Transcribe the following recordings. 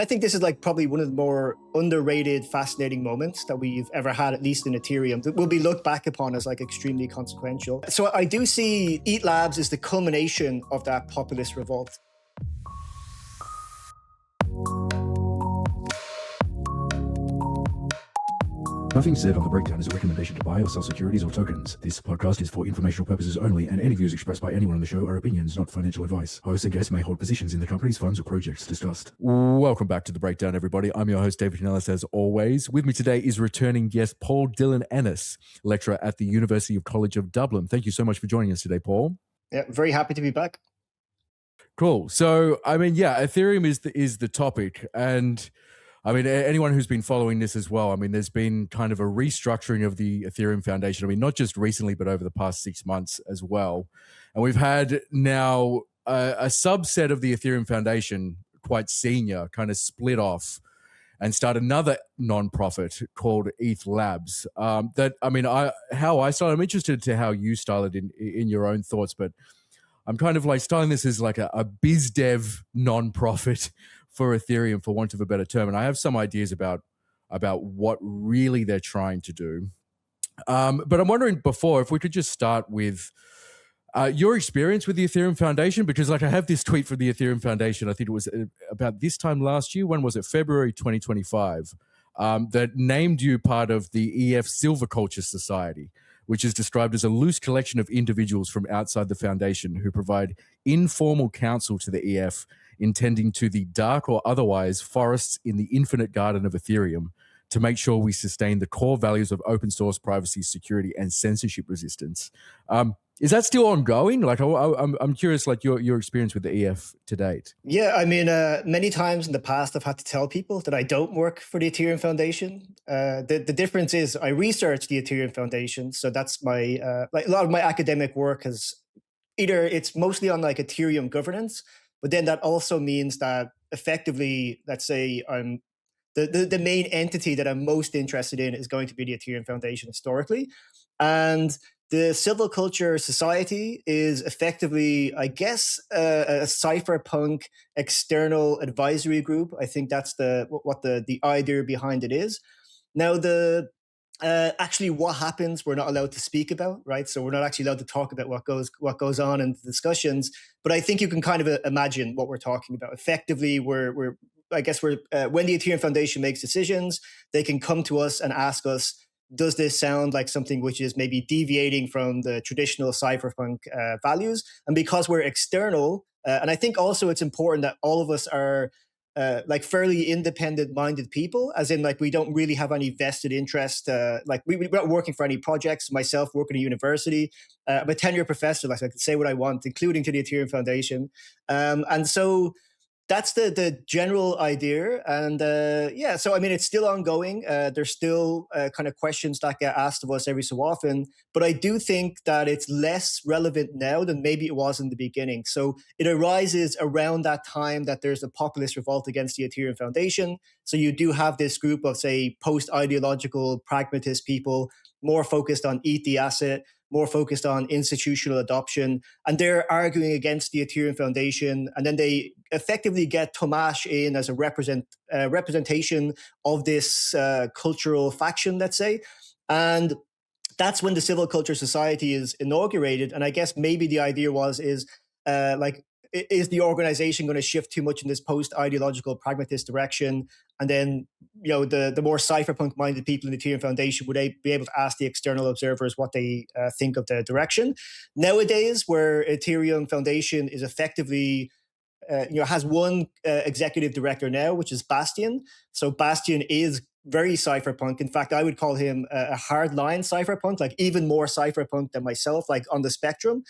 I think this is like probably one of the more underrated, fascinating moments that we've ever had, at least in Ethereum, that will be looked back upon as like extremely consequential. So I do see ETH Labs as the culmination of that populist revolt. Nothing said on The Breakdown is a recommendation to buy or sell securities or tokens. This podcast is for informational purposes only, and any views expressed by anyone on the show are opinions, not financial advice. Hosts and guests may hold positions in the company's funds or projects discussed. Welcome back to The Breakdown, everybody. I'm your host, David Nellis, as always. With me today is returning guest Paul Dylan-Ennis, lecturer at the University College of Dublin. Thank you so much for joining us today, Paul. Yeah, very happy to be back. Cool. So, Ethereum is the topic, and anyone who's been following this as well, there's been kind of a restructuring of the Ethereum Foundation. Not just recently, but over the past 6 months as well. And we've had now a subset of the Ethereum Foundation, quite senior, kind of split off and start another nonprofit called ETH Labs. How I started, I'm interested to how you started in your own thoughts, but I'm kind of like styling this as like a biz dev nonprofit for Ethereum, for want of a better term. And I have some ideas about what really they're trying to do. But I'm wondering before, if we could just start with your experience with the Ethereum Foundation, because like I have this tweet from the Ethereum Foundation, I think it was about this time last year. When was it? February 2025, that named you part of the EF Silviculture Society, which is described as a loose collection of individuals from outside the foundation who provide informal counsel to the EF, intending to the dark or otherwise forests in the infinite garden of Ethereum to make sure we sustain the core values of open source, privacy, security, and censorship resistance. Is that still ongoing? Like, I'm curious, like your experience with the EF to date. Yeah, many times in the past, I've had to tell people that I don't work for the Ethereum Foundation. The difference is I research the Ethereum Foundation, so that's my like a lot of my academic work has either it's mostly on like Ethereum governance, but then that also means that effectively, let's say I'm the main entity that I'm most interested in is going to be the Ethereum Foundation historically, and the Silviculture Society is effectively, I guess, a cypherpunk external advisory group. I think that's what the idea behind it is. Now, actually what happens, we're not allowed to speak about, right? So we're not actually allowed to talk about what goes on in the discussions. But I think you can kind of imagine what we're talking about. Effectively, we're when the Ethereum Foundation makes decisions, they can come to us and ask us, does this sound like something which is maybe deviating from the traditional cypherpunk values? And because we're external, and I think also it's important that all of us are like fairly independent-minded people, as in like we don't really have any vested interest. Like we're not working for any projects. Myself, working at a university, I'm a tenure professor. Like I can say what I want, including to the Ethereum Foundation, and so. That's the general idea. And so, it's still ongoing. There's still kind of questions that get asked of us every so often. But I do think that it's less relevant now than maybe it was in the beginning. So it arises around that time that there's a populist revolt against the Ethereum Foundation. So you do have this group of, say, post-ideological pragmatist people, more focused on ETH the asset, more focused on institutional adoption, and they're arguing against the Ethereum Foundation. And then they effectively get Tomasz in as a representation of this cultural faction, let's say. And that's when the Silviculture Society is inaugurated. And I guess maybe the idea is the organization going to shift too much in this post-ideological pragmatist direction? And then, the more cypherpunk-minded people in the Ethereum Foundation would be able to ask the external observers what they think of the direction. Nowadays, where Ethereum Foundation is effectively has one executive director now, which is Bastian. So Bastian is very cypherpunk. In fact, I would call him a hardline cypherpunk, like even more cypherpunk than myself, like on the spectrum,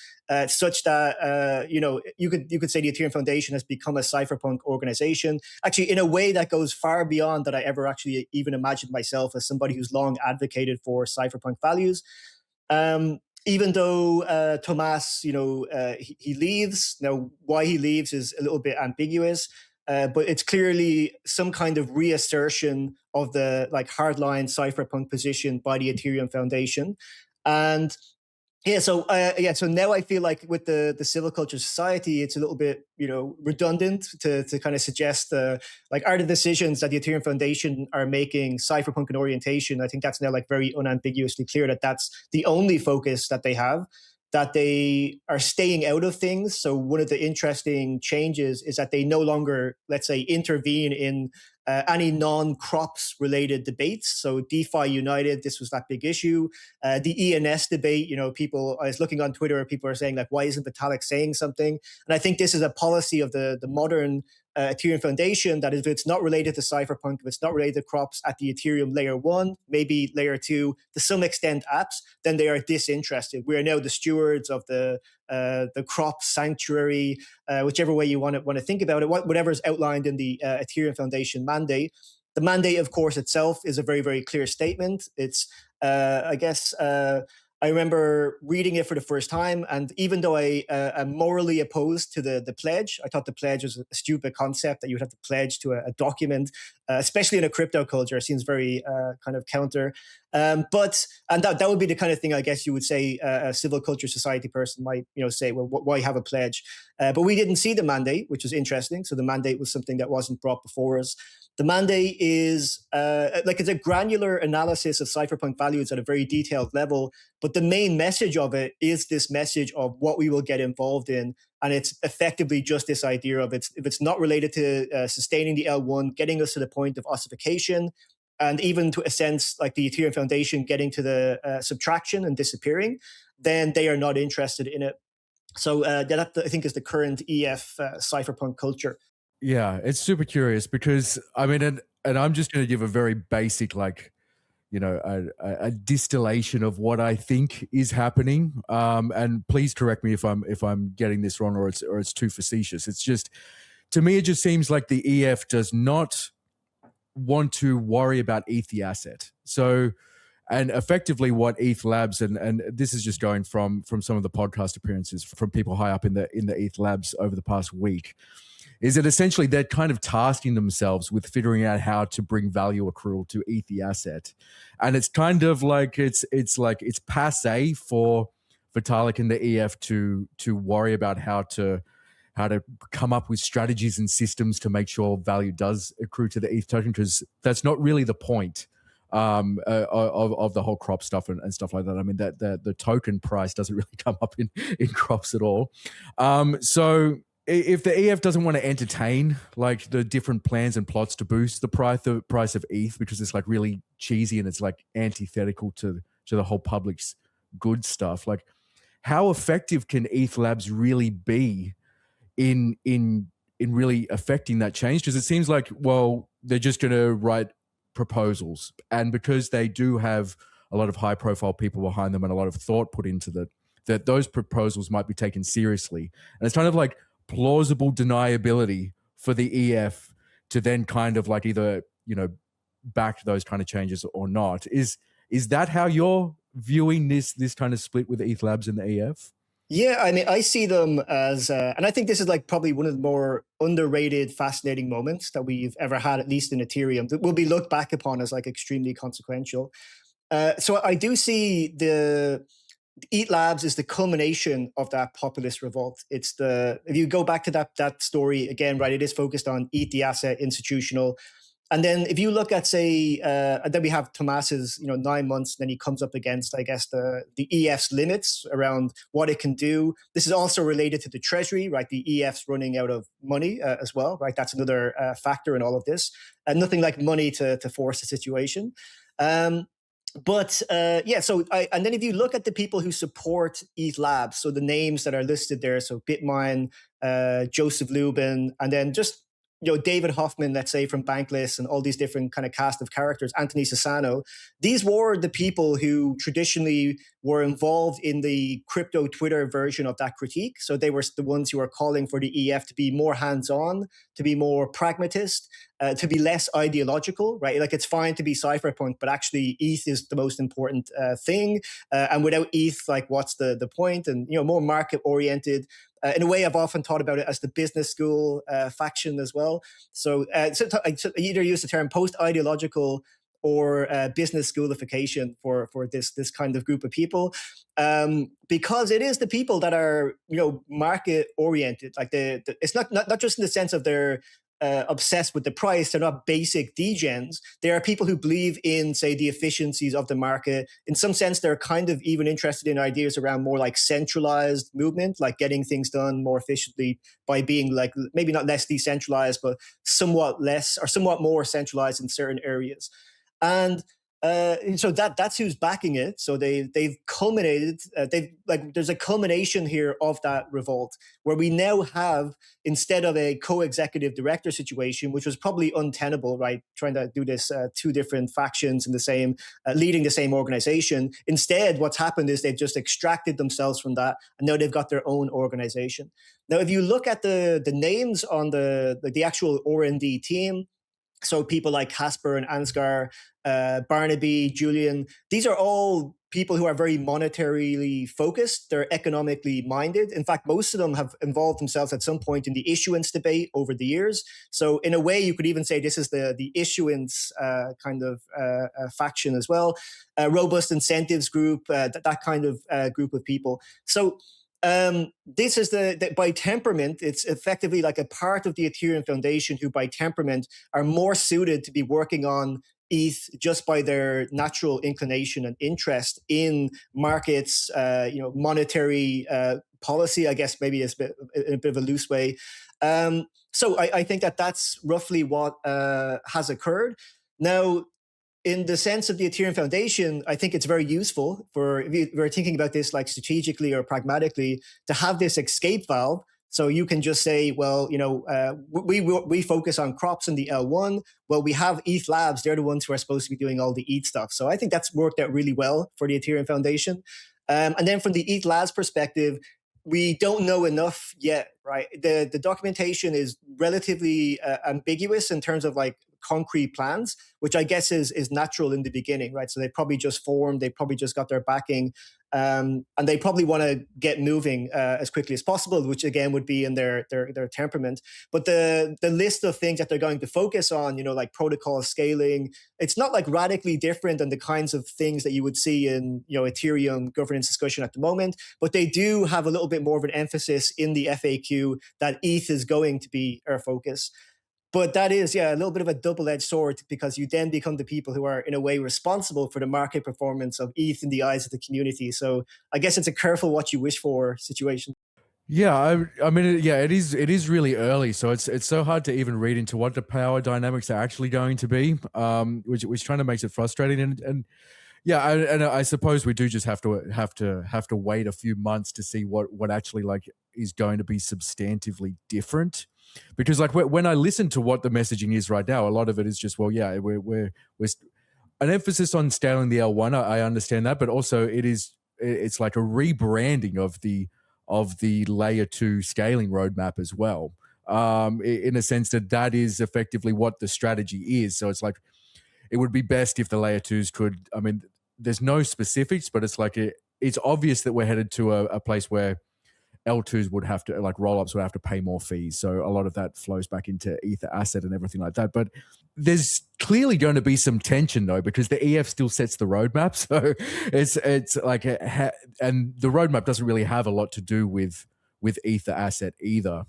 such that you could say the Ethereum Foundation has become a cypherpunk organization, actually in a way that goes far beyond that I ever actually even imagined myself as somebody who's long advocated for cypherpunk values. Even though Tomasz, he leaves. Now, why he leaves is a little bit ambiguous, but it's clearly some kind of reassertion of the like hardline cypherpunk position by the Ethereum Foundation. And Yeah, so now I feel like with the Silviculture Society, it's a little bit redundant to kind of suggest like are the decisions that the Ethereum Foundation are making cypherpunk and orientation. I think that's now like very unambiguously clear that that's the only focus that they have. That they are staying out of things. So one of the interesting changes is that they no longer, let's say, intervene in any non-crops related debates. So DeFi United, this was that big issue. The ENS debate, I was looking on Twitter, people are saying like, why isn't Vitalik saying something? And I think this is a policy of the modern Ethereum Foundation that if it's not related to Cypherpunk, if it's not related to crops at the Ethereum layer 1, maybe layer 2, to some extent apps, then they are disinterested. We are now the stewards of the crop sanctuary, whichever way you want to think about it, whatever is outlined in the Ethereum Foundation mandate. The mandate, of course, itself is a very, very clear statement. It's, I remember reading it for the first time, and even though I am morally opposed to the pledge, I thought the pledge was a stupid concept that you would have to pledge to a document, especially in a crypto culture. It seems very kind of counter. But that would be the kind of thing I guess you would say a Silviculture Society person might say, well, why have a pledge? But we didn't see the mandate, which was interesting. So the mandate was something that wasn't brought before us. The mandate is it's a granular analysis of cypherpunk values at a very detailed level. But the main message of it is this message of what we will get involved in. And it's effectively just this idea of if it's not related to sustaining the L1, getting us to the point of ossification, and even to a sense like the Ethereum Foundation getting to the subtraction and disappearing, then they are not interested in it. So that I think is the current EF cypherpunk culture. Yeah, it's super curious because I mean, and I'm just going to give a very basic, like, a distillation of what I think is happening. And please correct me if I'm getting this wrong or it's too facetious. It's just, to me, it just seems like the EF does not want to worry about ETH the asset. So, and effectively what ETH Labs, and this is just going from some of the podcast appearances from people high up in the ETH Labs over the past week, is that essentially they're kind of tasking themselves with figuring out how to bring value accrual to ETH the asset. And it's kind of like it's passé for Vitalik and the EF to worry about how to come up with strategies and systems to make sure value does accrue to the ETH token, because that's not really the point of the whole crop stuff and stuff like that. I mean, that the token price doesn't really come up in crops at all. So if the EF doesn't want to entertain like the different plans and plots to boost the price of ETH because it's like really cheesy and it's like antithetical to the whole public's good stuff, like how effective can ETH Labs really be in really affecting that change? Because it seems like, well, they're just going to write proposals, and because they do have a lot of high profile people behind them and a lot of thought put into that those proposals might be taken seriously, and it's kind of like plausible deniability for the EF to then kind of like either back those kind of changes or not. Is that how you're viewing this kind of split with ETH Labs and the EF? Yeah, I mean, I see them as, and I think this is like probably one of the more underrated, fascinating moments that we've ever had, at least in Ethereum, that will be looked back upon as like extremely consequential. So I do see the ETH Labs is the culmination of that populist revolt. It's if you go back to that story again, right, it is focused on ETH the asset, institutional. And then if you look at, say, and then we have Tomas's, 9 months, then he comes up against, I guess, the EF's limits around what it can do. This is also related to the treasury, right? The EF's running out of money as well, right? That's another factor in all of this. And nothing like money to force the situation. And then if you look at the people who support ETH Labs, so the names that are listed there, so Bitmine, Joseph Lubin, and then just David Hoffman, let's say, from Bankless, and all these different kind of cast of characters, Anthony Sassano, these were the people who traditionally were involved in the crypto Twitter version of that critique. So they were the ones who are calling for the EF to be more hands-on, to be more pragmatist, to be less ideological, right? Like it's fine to be cypherpunk, but actually ETH is the most important thing. And without ETH, like what's the point? And, more market-oriented. In a way, I've often thought about it as the business school faction as well. So I either use the term post-ideological or business schoolification for this kind of group of people, because it is the people that are market oriented. Like it's not just in the sense of they're obsessed with the price. They're not basic degens. They are people who believe in, say, the efficiencies of the market. In some sense, they're kind of even interested in ideas around more like centralized movement, like getting things done more efficiently by being like maybe not less decentralized, but somewhat less or somewhat more centralized in certain areas. And so that's who's backing it. So they've culminated. There's a culmination here of that revolt, where we now have, instead of a co-executive director situation, which was probably untenable, right? Trying to do this two different factions in the same leading the same organization. Instead, what's happened is they've just extracted themselves from that, and now they've got their own organization. Now, if you look at the names on the actual R&D team. So people like Casper and Ansgar, Barnaby, Julian, these are all people who are very monetarily focused. They're economically minded. In fact, most of them have involved themselves at some point in the issuance debate over the years. So in a way, you could even say this is the issuance kind of faction as well. Robust incentives group, that kind of group of people. So this is by temperament, it's effectively like a part of the Ethereum Foundation who by temperament are more suited to be working on ETH just by their natural inclination and interest in markets, monetary policy, I guess maybe is in a bit of a loose way. So I think that's roughly what has occurred. Now, in the sense of the Ethereum Foundation, I think it's very useful if we're thinking about this like strategically or pragmatically, to have this escape valve. So you can just say, well, we focus on crops in the L1. Well, we have ETH Labs. They're the ones who are supposed to be doing all the ETH stuff. So I think that's worked out really well for the Ethereum Foundation. And then from the ETH Labs perspective, we don't know enough yet, right? The documentation is relatively ambiguous in terms of like concrete plans, which I guess is natural in the beginning, right? So they probably just formed, they probably just got their backing, and they probably want to get moving as quickly as possible, which again would be in their temperament. But the list of things that they're going to focus on, like protocol scaling, it's not like radically different than the kinds of things that you would see in Ethereum governance discussion at the moment. But they do have a little bit more of an emphasis in the FAQ that ETH is going to be our focus. But that is, a little bit of a double-edged sword, because you then become the people who are, in a way, responsible for the market performance of ETH in the eyes of the community. So I guess it's a careful what you wish for situation. Yeah, I mean, it is really early, so it's so hard to even read into what the power dynamics are actually going to be, which kind of makes it frustrating. And I suppose we do just have to wait a few months to see what actually like is going to be substantively different. Because like when I listen to what the messaging is right now, a lot of it is just, well, yeah, we're an emphasis on scaling the L1. I understand that, but also it's like a rebranding of the layer 2 scaling roadmap as well. In a sense that is effectively what the strategy is. So it's like it would be best if the layer 2s could. I mean, there's no specifics, but it's like it's obvious that we're headed to a place where L2s would have to, like rollups would have to pay more fees. So a lot of that flows back into Ether asset and everything like that. But there's clearly going to be some tension though, because the EF still sets the roadmap. So it's like, and the roadmap doesn't really have a lot to do with Ether asset either.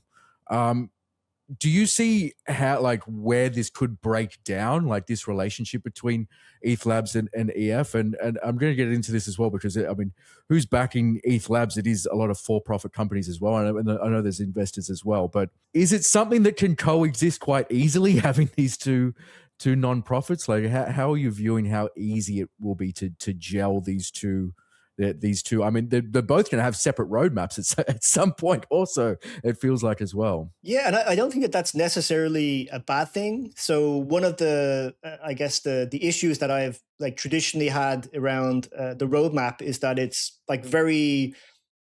Do you see how, like, where this could break down, like this relationship between ETH Labs and EF? And I'm going to get into this as well, because I mean, who's backing ETH Labs? It is a lot of for-profit companies as well. And I know there's investors as well, but is it something that can coexist quite easily, having these two non-profits? Like, how are you viewing how easy it will be to gel these two? I mean, they're both going to have separate roadmaps at some point also, it feels like, as well. Yeah, and I don't think that that's necessarily a bad thing. So one of the, I guess, the issues that I've like traditionally had around the roadmap is that it's like very,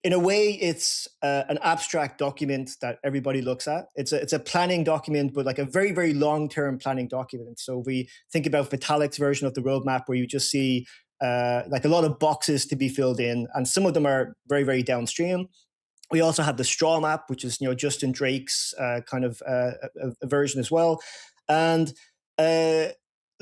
in a way, it's an abstract document that everybody looks at. It's a planning document, but like a very, very long-term planning document. So we think about Vitalik's version of the roadmap, where you just see like a lot of boxes to be filled in, and some of them are very, very downstream. We also have the straw map, which is Justin Drake's kind of a version as well. And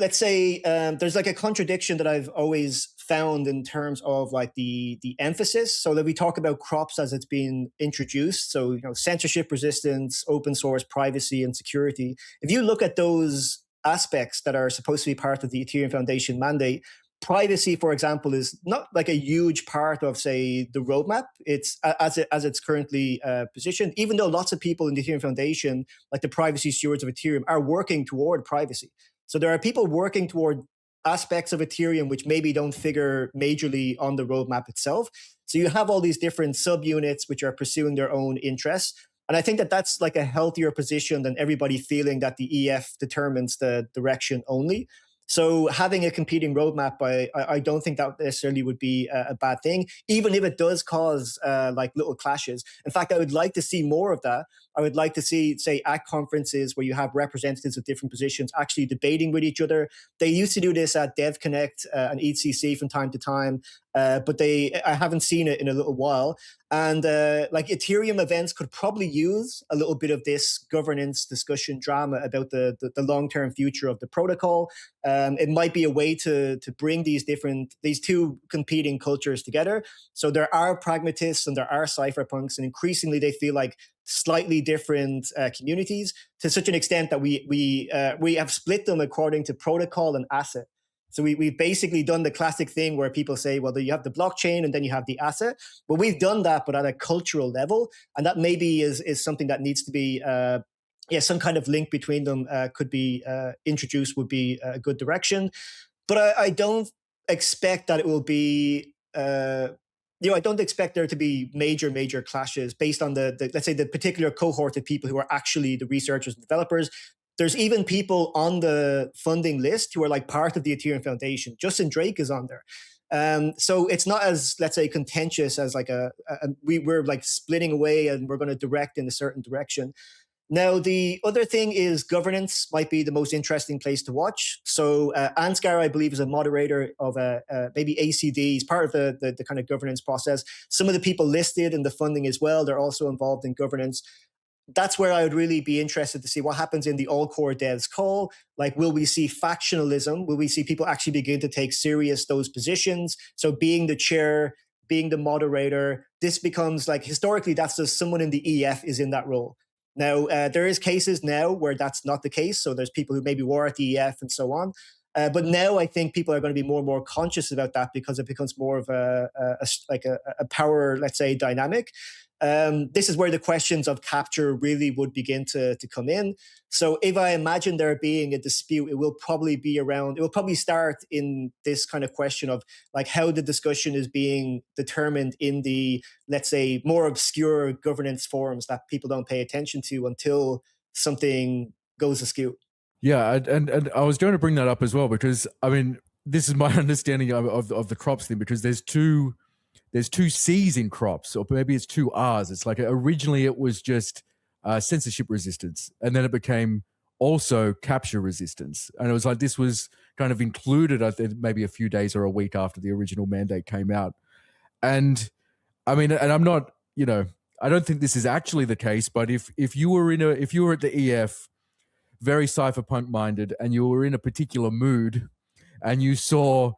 let's say there's like a contradiction that I've always found in terms of like the emphasis. So that we talk about crops as it's being introduced. So, censorship resistance, open source, privacy, and security. If you look at those aspects that are supposed to be part of the Ethereum Foundation mandate, privacy, for example, is not like a huge part of, say, the roadmap. It's as it's currently positioned, even though lots of people in the Ethereum Foundation, like the privacy stewards of Ethereum, are working toward privacy. So there are people working toward aspects of Ethereum which maybe don't figure majorly on the roadmap itself. So you have all these different subunits which are pursuing their own interests. And I think that that's like a healthier position than everybody feeling that the EF determines the direction only. So having a competing roadmap, I don't think that necessarily would be a bad thing, even if it does cause like little clashes. In fact, I would like to see more of that. I would like to see, say, at conferences where you have representatives of different positions actually debating with each other. They used to do this at DevConnect and EthCC from time to time, but I haven't seen it in a little while. And like Ethereum events could probably use a little bit of this governance discussion drama about the long-term future of the protocol. It might be a way to bring these two competing cultures together. So there are pragmatists and there are cypherpunks, and increasingly they feel like slightly different communities, to such an extent that we have split them according to protocol and asset. So we've basically done the classic thing where people say, well, you have the blockchain and then you have the asset. But we've done that, but at a cultural level. And that maybe is something that needs to be, some kind of link between them could be introduced, would be a good direction. But I don't expect that it will be... I don't expect there to be major clashes based on the let's say the particular cohort of people who are actually the researchers and developers. There's even people on the funding list who are like part of the Ethereum Foundation. Justin Drake is on there. So it's not as, let's say, contentious as like we're like splitting away and we're going to direct in a certain direction. Now, the other thing is governance might be the most interesting place to watch. So Ansgar, I believe, is a moderator of maybe ACD. He's part of the kind of governance process. Some of the people listed in the funding as well, they're also involved in governance. That's where I would really be interested to see what happens in the all core devs call. Like, will we see factionalism? Will we see people actually begin to take serious those positions? So being the chair, being the moderator, this becomes like, historically, that's just someone in the EF is in that role. Now, there is cases now where that's not the case. So there's people who maybe were at the EF and so on. But now I think people are going to be more and more conscious about that because it becomes more of a power, let's say, dynamic. This is where the questions of capture really would begin to come in. So if I imagine there being a dispute, it will probably start in this kind of question of like how the discussion is being determined in the, let's say, more obscure governance forums that people don't pay attention to until something goes askew. Yeah, and I was going to bring that up as well, because I mean, this is my understanding of the crops thing, because there's two C's in crops, or maybe it's two R's. It's like originally it was just censorship resistance, and then it became also capture resistance. And it was like this was kind of included, I think, maybe a few days or a week after the original mandate came out. And I mean, and I'm not, I don't think this is actually the case, but if you were at the EF, very cypherpunk minded, and you were in a particular mood, and you saw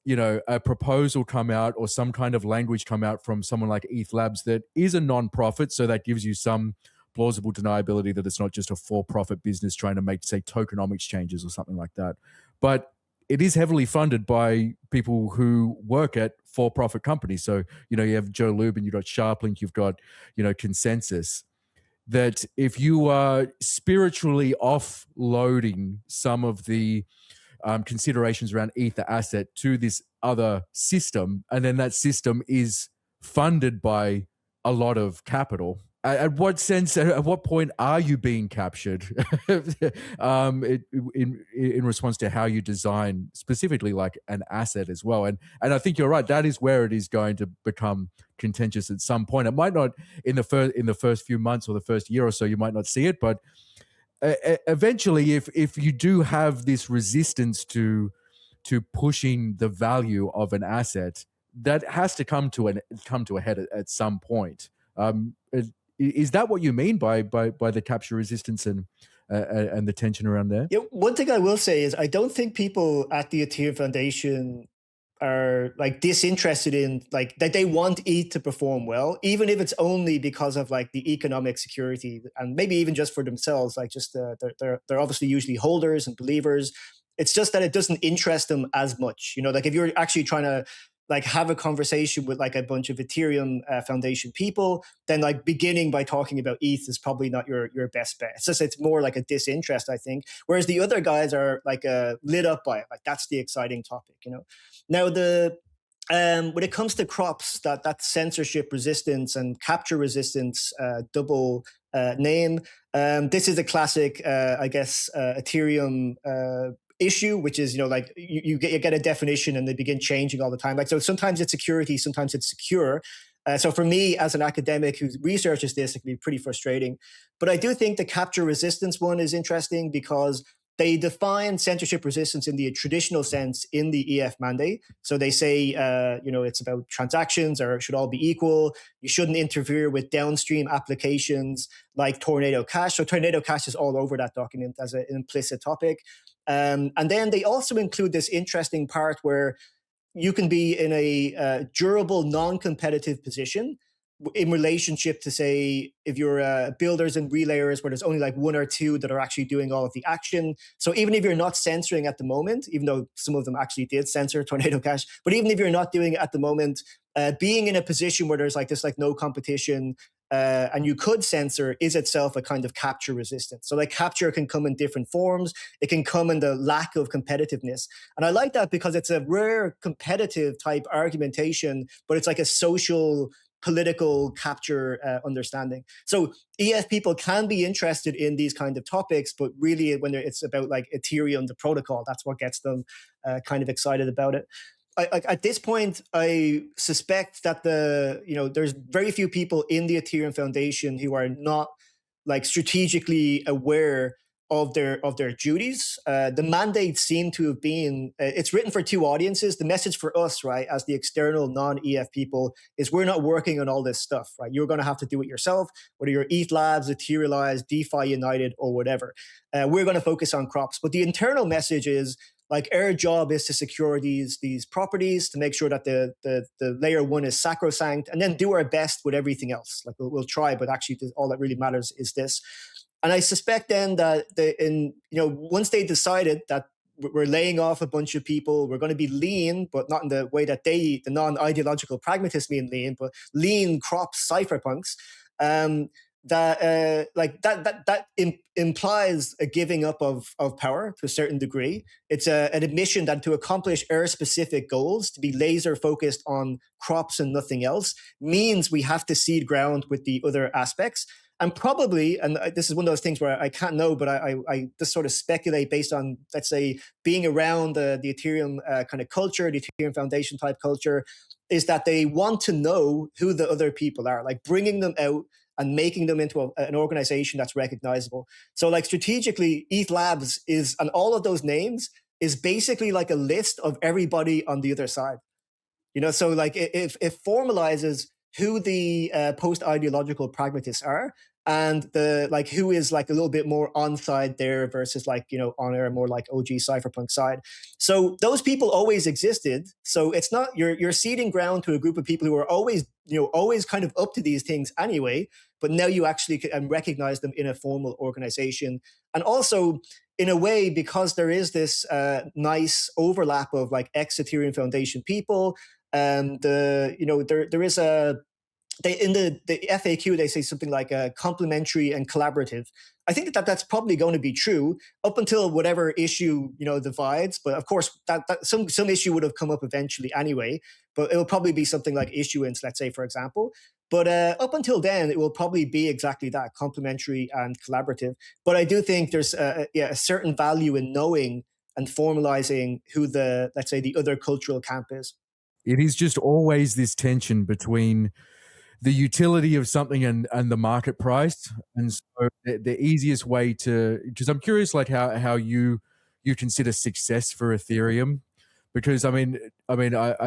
a proposal come out or some kind of language come out from someone like ETH Labs that is a non-profit, so that gives you some plausible deniability that it's not just a for-profit business trying to make, say, tokenomics changes or something like that. But it is heavily funded by people who work at for-profit companies. So, you have Joe Lubin, you've got Sharplink, you've got, Consensus. That if you are spiritually offloading some of the considerations around Ether asset to this other system, and then that system is funded by a lot of capital, at what point are you being captured in response to how you design specifically like an asset as well? And I think you're right, that is where it is going to become contentious at some point. It might not in the first few months or the first year or so, you might not see it, but eventually, if you do have this resistance to pushing the value of an asset, that has to come to a head at some point. Is that what you mean by the capture resistance and and the tension around there? Yeah, one thing I will say is I don't think people at the Ethereum Foundation are like disinterested in like that they want ETH to perform well, even if it's only because of like the economic security and maybe even just for themselves. Like just they're obviously usually holders and believers. It's just that it doesn't interest them as much. You know, like if you're actually trying to like have a conversation with like a bunch of Ethereum Foundation people, then like beginning by talking about ETH is probably not your best bet. It's just it's more like a disinterest, I think. Whereas the other guys are like lit up by it. Like that's the exciting topic, you know. Now the when it comes to crops, that censorship resistance and capture resistance double name. This is a classic, I guess, Ethereum issue, which is, you know, like you get a definition and they begin changing all the time. Like, so sometimes it's security, sometimes it's secure. So for me, as an academic who researches this, it can be pretty frustrating. But I do think the capture resistance one is interesting because they define censorship resistance in the traditional sense in the EF mandate. So they say, you know, it's about transactions or should all be equal. You shouldn't interfere with downstream applications like Tornado Cash. So Tornado Cash is all over that document as an implicit topic. And then they also include this interesting part where you can be in a durable, non-competitive position in relationship to, say, if you're builders and relayers where there's only like one or two that are actually doing all of the action. So even if you're not censoring at the moment, even though some of them actually did censor Tornado Cash, but even if you're not doing it at the moment, being in a position where there's like this like no competition and you could censor is itself a kind of capture resistance. So like capture can come in different forms. It can come in the lack of competitiveness. And I like that because it's a rare competitive type argumentation, but it's like a social political capture understanding. So EF people can be interested in these kind of topics, but really when it's about like Ethereum, the protocol, that's what gets them kind of excited about it. At this point, I suspect that there's very few people in the Ethereum Foundation who are not like strategically aware of their duties. The mandate seemed to have been, it's written for two audiences. The message for us, right, as the external non-EF people is we're not working on all this stuff, right? You're going to have to do it yourself, whether you're ETH Labs, Etherealize, DeFi United, or whatever. We're going to focus on crops. But the internal message is, like, our job is to secure these properties, to make sure that the layer one is sacrosanct, and then do our best with everything else. Like we'll try, but actually all that really matters is this. And I suspect then that once they decided that we're laying off a bunch of people, we're going to be lean, but not in the way that the non-ideological pragmatists mean lean, but lean crops cypherpunks. That implies a giving up of power to a certain degree. It's an admission that to accomplish our specific goals, to be laser focused on crops and nothing else, means we have to cede ground with the other aspects. And probably, and this is one of those things where I can't know, but I just sort of speculate based on, let's say, being around the Ethereum kind of culture, the Ethereum Foundation type culture, is that they want to know who the other people are, like bringing them out and making them into an organization that's recognizable. So like strategically, ETH Labs is, and all of those names is basically like a list of everybody on the other side. So like it formalizes who the post-ideological pragmatists are, and the like who is like a little bit more on side there versus like, on our more like OG cypherpunk side. So those people always existed. So it's not, you're ceding ground to a group of people who are always, always kind of up to these things anyway, but now you actually can recognize them in a formal organization. And also in a way, because there is this nice overlap of like ex-Ethereum Foundation people, there is in the FAQ, they say something like complementary and collaborative. I think that's probably going to be true up until whatever issue, divides. But of course, that some issue would have come up eventually anyway. But it will probably be something like issuance, let's say, for example. But up until then, it will probably be exactly that, complementary and collaborative. But I do think there's a certain value in knowing and formalizing who let's say, the other cultural camp is. It is just always this tension between the utility of something and the market price. And so the easiest way because I'm curious, like how you consider success for Ethereum, because I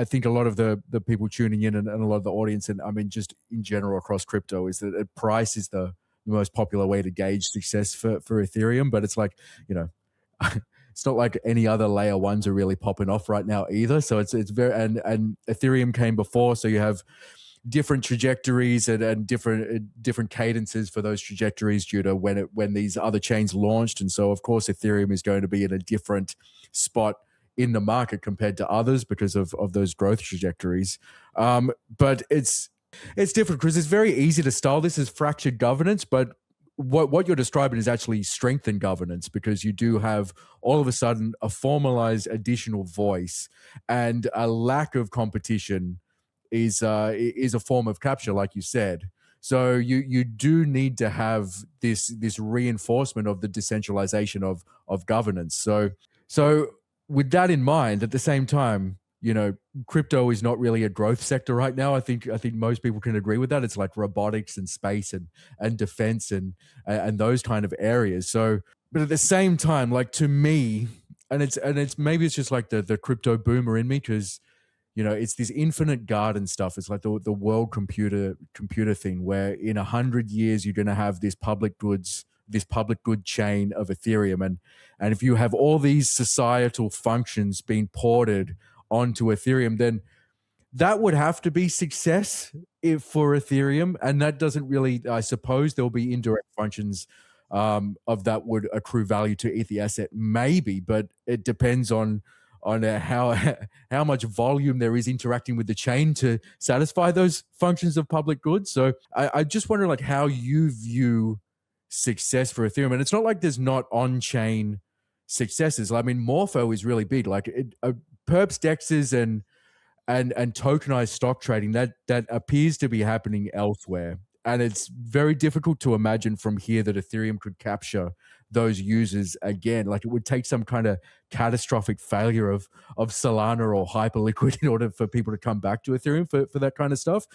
think a lot of the people tuning in and a lot of the audience, and I mean just in general across crypto, is that price is the most popular way to gauge success for Ethereum. But it's like, you know, it's not like any other layer ones are really popping off right now either. So it's very, and Ethereum came before, so you have different trajectories and different cadences for those trajectories due to when these other chains launched. And so of course Ethereum is going to be in a different spot in the market compared to others because of those growth trajectories. But it's different because it's very easy to style this as fractured governance, but what you're describing is actually strengthened governance, because you do have all of a sudden a formalized additional voice, and a lack of competition is a form of capture, like you said. So you do need to have this reinforcement of the decentralization of governance. So with that in mind, at the same time, you know, crypto is not really a growth sector right now. I think most people can agree with that. It's like robotics and space and defense and those kind of areas. So, but at the same time, like, to me, and it's maybe it's just like the crypto boomer in me, because, you know, it's this infinite garden stuff. It's like the world computer thing, where in 100 years you're going to have this public good chain of Ethereum, and if you have all these societal functions being ported onto Ethereum, then that would have to be success for Ethereum. And that doesn't really, I suppose there'll be indirect functions of that would accrue value to ETH asset, maybe, but it depends on how much volume there is interacting with the chain to satisfy those functions of public good. So I just wonder, like, how you view success for Ethereum. And it's not like there's not on-chain successes. I mean, Morpho is really big. Like perps dexes and tokenized stock trading, that appears to be happening elsewhere. And it's very difficult to imagine from here that Ethereum could capture those users again. Like, it would take some kind of catastrophic failure of Solana or Hyperliquid in order for people to come back to Ethereum for that kind of stuff.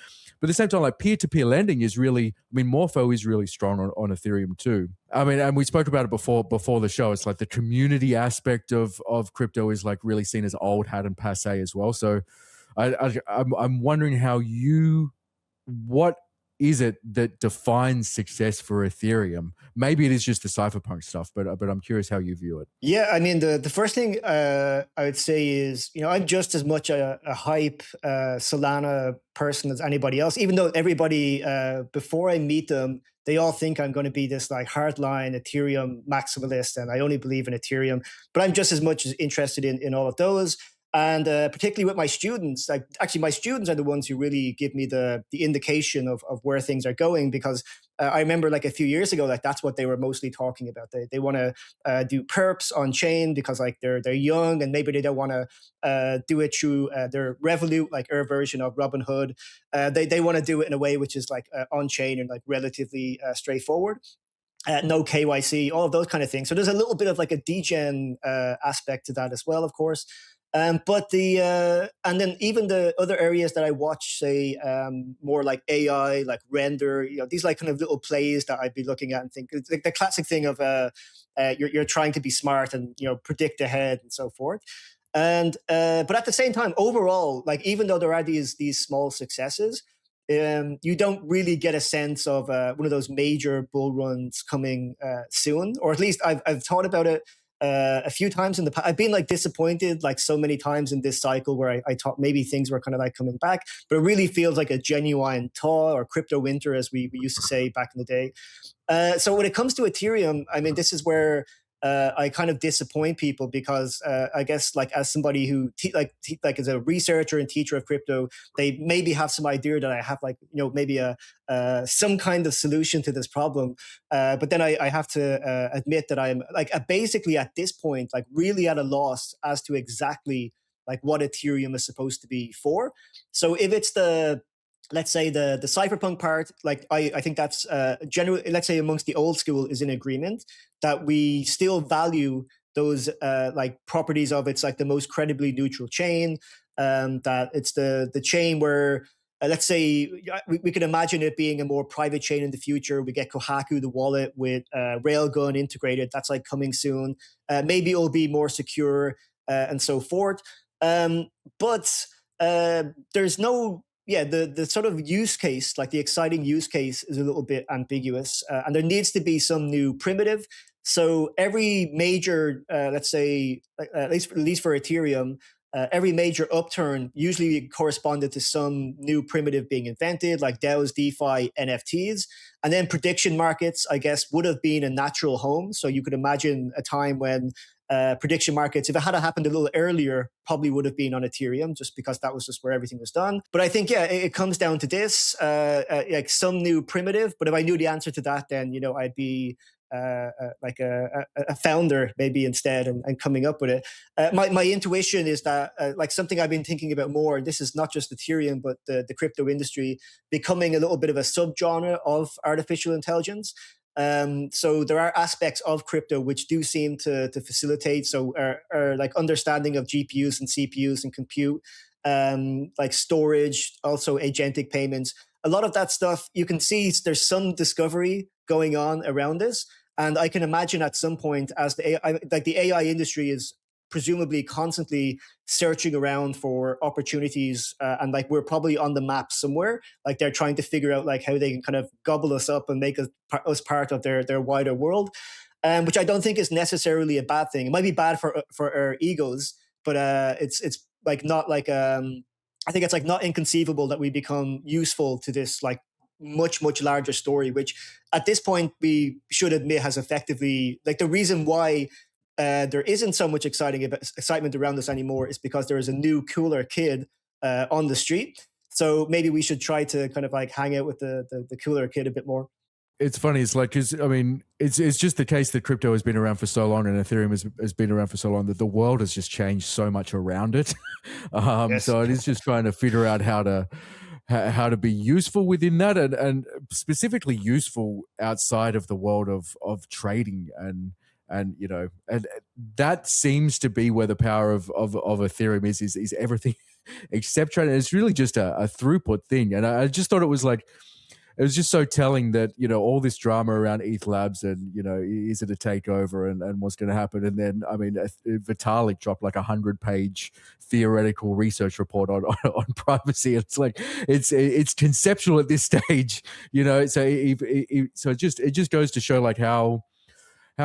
But at the same time, like, peer-to-peer lending is really, I mean, Morpho is really strong on Ethereum too. I mean, and we spoke about it before the show. It's like the community aspect of crypto is like really seen as old hat and passe as well. So I'm wondering what is it that defines success for Ethereum? Maybe it is just the Cypherpunk stuff, but I'm curious how you view it. Yeah, I mean, the first thing I would say is, you know, I'm just as much a hype Solana person as anybody else, even though everybody, before I meet them, they all think I'm going to be this like hardline Ethereum maximalist, and I only believe in Ethereum. But I'm just as much as interested in all of those. And particularly with my students, like, actually my students are the ones who really give me the indication of where things are going, because I remember like a few years ago, like that's what they were mostly talking about. They want to do perps on chain because like they're young and maybe they don't want to do it through their Revolut, like our version of Robinhood. They want to do it in a way which is like on chain and like relatively straightforward. No KYC, all of those kind of things. So there's a little bit of like a degen aspect to that as well, of course. But and then even the other areas that I watch, say more like AI, like render, you know, these like kind of little plays that I'd be looking at and think it's like the classic thing of you're trying to be smart and, you know, predict ahead and so forth. And but at the same time, overall, like even though there are these small successes, you don't really get a sense of one of those major bull runs coming soon, or at least I've thought about it a few times in the past. I've been like disappointed like so many times in this cycle where I thought maybe things were kind of like coming back, but it really feels like a genuine thaw or crypto winter, as we used to say back in the day. So when it comes to Ethereum, I mean, this is where I kind of disappoint people, because I guess like as somebody who like as a researcher and teacher of crypto, they maybe have some idea that I have like, you know, maybe some kind of solution to this problem. But then I have to admit that I'm like basically at this point, like really at a loss as to exactly like what Ethereum is supposed to be for. So if it's let's say the cypherpunk part, like I think that's generally, let's say amongst the old school, is in agreement that we still value those like properties of it's like the most credibly neutral chain, that it's the chain where let's say we could imagine it being a more private chain in the future. We get Kohaku, the wallet, with Railgun integrated. That's like coming soon. Maybe it'll be more secure and so forth. But there's no the sort of use case, like the exciting use case, is a little bit ambiguous, and there needs to be some new primitive. So every major, let's say, at least for Ethereum, every major upturn usually corresponded to some new primitive being invented, like DAOs, DeFi, NFTs. And then prediction markets, I guess, would have been a natural home. So you could imagine a time when prediction markets, if it had happened a little earlier, probably would have been on Ethereum, just because that was just where everything was done. But I think, it comes down to this, like some new primitive. But if I knew the answer to that, then, I'd be like a founder maybe instead, and coming up with it. My intuition is that like something I've been thinking about more, and this is not just Ethereum, but the crypto industry becoming a little bit of a subgenre of artificial intelligence. So there are aspects of crypto which do seem to facilitate, so are like understanding of GPUs and CPUs and compute, like storage, also agentic payments. A lot of that stuff, you can see there's some discovery going on around this. And I can imagine at some point, as the AI industry is presumably constantly searching around for opportunities, and like we're probably on the map somewhere. Like they're trying to figure out like how they can kind of gobble us up and make us part of their wider world, which I don't think is necessarily a bad thing. It might be bad for our egos, but it's like not like I think it's like not inconceivable that we become useful to this like much larger story, which at this point we should admit has effectively, like, the reason why there isn't so much excitement around this anymore is because there is a new cooler kid on the street. So maybe we should try to kind of like hang out with the cooler kid a bit more. It's funny. It's like, because I mean, it's just the case that crypto has been around for so long and Ethereum has been around for so long that the world has just changed so much around it. Yes. So it is just trying to figure out how to be useful within that, and specifically useful outside of the world of trading, and that seems to be where the power of Ethereum is everything except trading. It's really just a throughput thing, and I just thought it was just so telling that, all this drama around ETH Labs and, is it a takeover and what's going to happen? And then, I mean, Vitalik dropped like 100-page theoretical research report on privacy. It's like, it's conceptual at this stage, so it just goes to show like how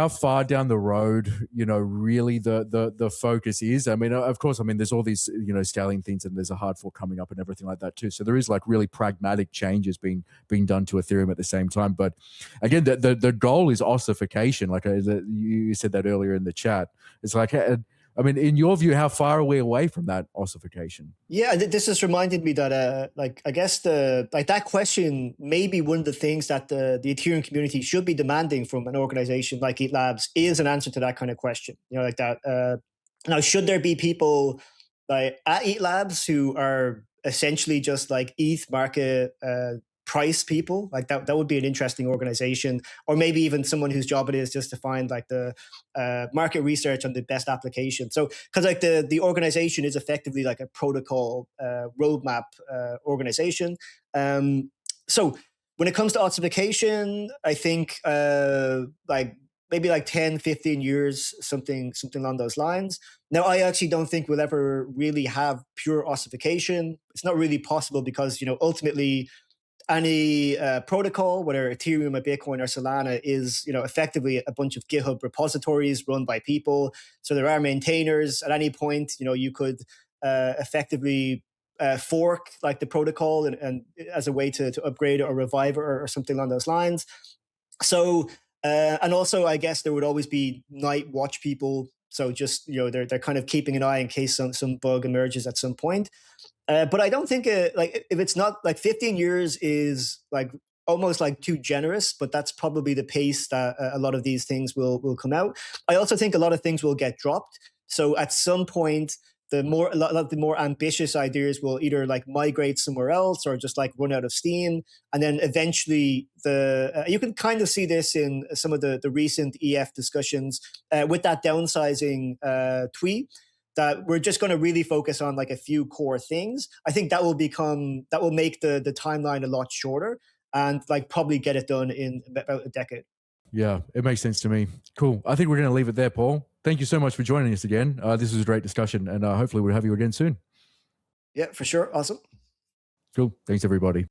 far down the road, really the focus is. I mean, of course, there's all these, scaling things, and there's a hard fork coming up and everything like that too. So there is like really pragmatic changes being done to Ethereum at the same time. But again, the goal is ossification. Like you said that earlier in the chat. It's like, in your view, how far are we away from that ossification? Yeah, this has reminded me that, I guess that question may be one of the things that the Ethereum community should be demanding from an organization like ETH Labs, is an answer to that kind of question. Like that. Now, should there be people like at ETH Labs who are essentially just like ETH market price people? Like that would be an interesting organization, or maybe even someone whose job it is just to find like the market research on the best application. So because like the organization is effectively like a protocol roadmap organization. So when it comes to ossification, I think like maybe like 10, 15 years, something along those lines. Now, I actually don't think we'll ever really have pure ossification. It's not really possible because, ultimately any protocol, whether Ethereum or Bitcoin or Solana, is effectively a bunch of GitHub repositories run by people. So there are maintainers. At any point, you could effectively fork like the protocol and as a way to upgrade or revive it or something along those lines. So and also, I guess there would always be night watch people. So just they're kind of keeping an eye in case some bug emerges at some point. But I don't think like if it's not like 15 years is like almost like too generous, but that's probably the pace that a lot of these things will come out. I also think a lot of things will get dropped. So at some point, a lot of the more ambitious ideas will either like migrate somewhere else or just like run out of steam. And then eventually you can kind of see this in some of the recent EF discussions with that downsizing tweet, that we're just going to really focus on like a few core things. I think that will make the timeline a lot shorter and like probably get it done in about a decade. Yeah, it makes sense to me. Cool. I think we're going to leave it there, Paul. Thank you so much for joining us again. This was a great discussion, and hopefully we'll have you again soon. Yeah, for sure. Awesome. Cool. Thanks, everybody.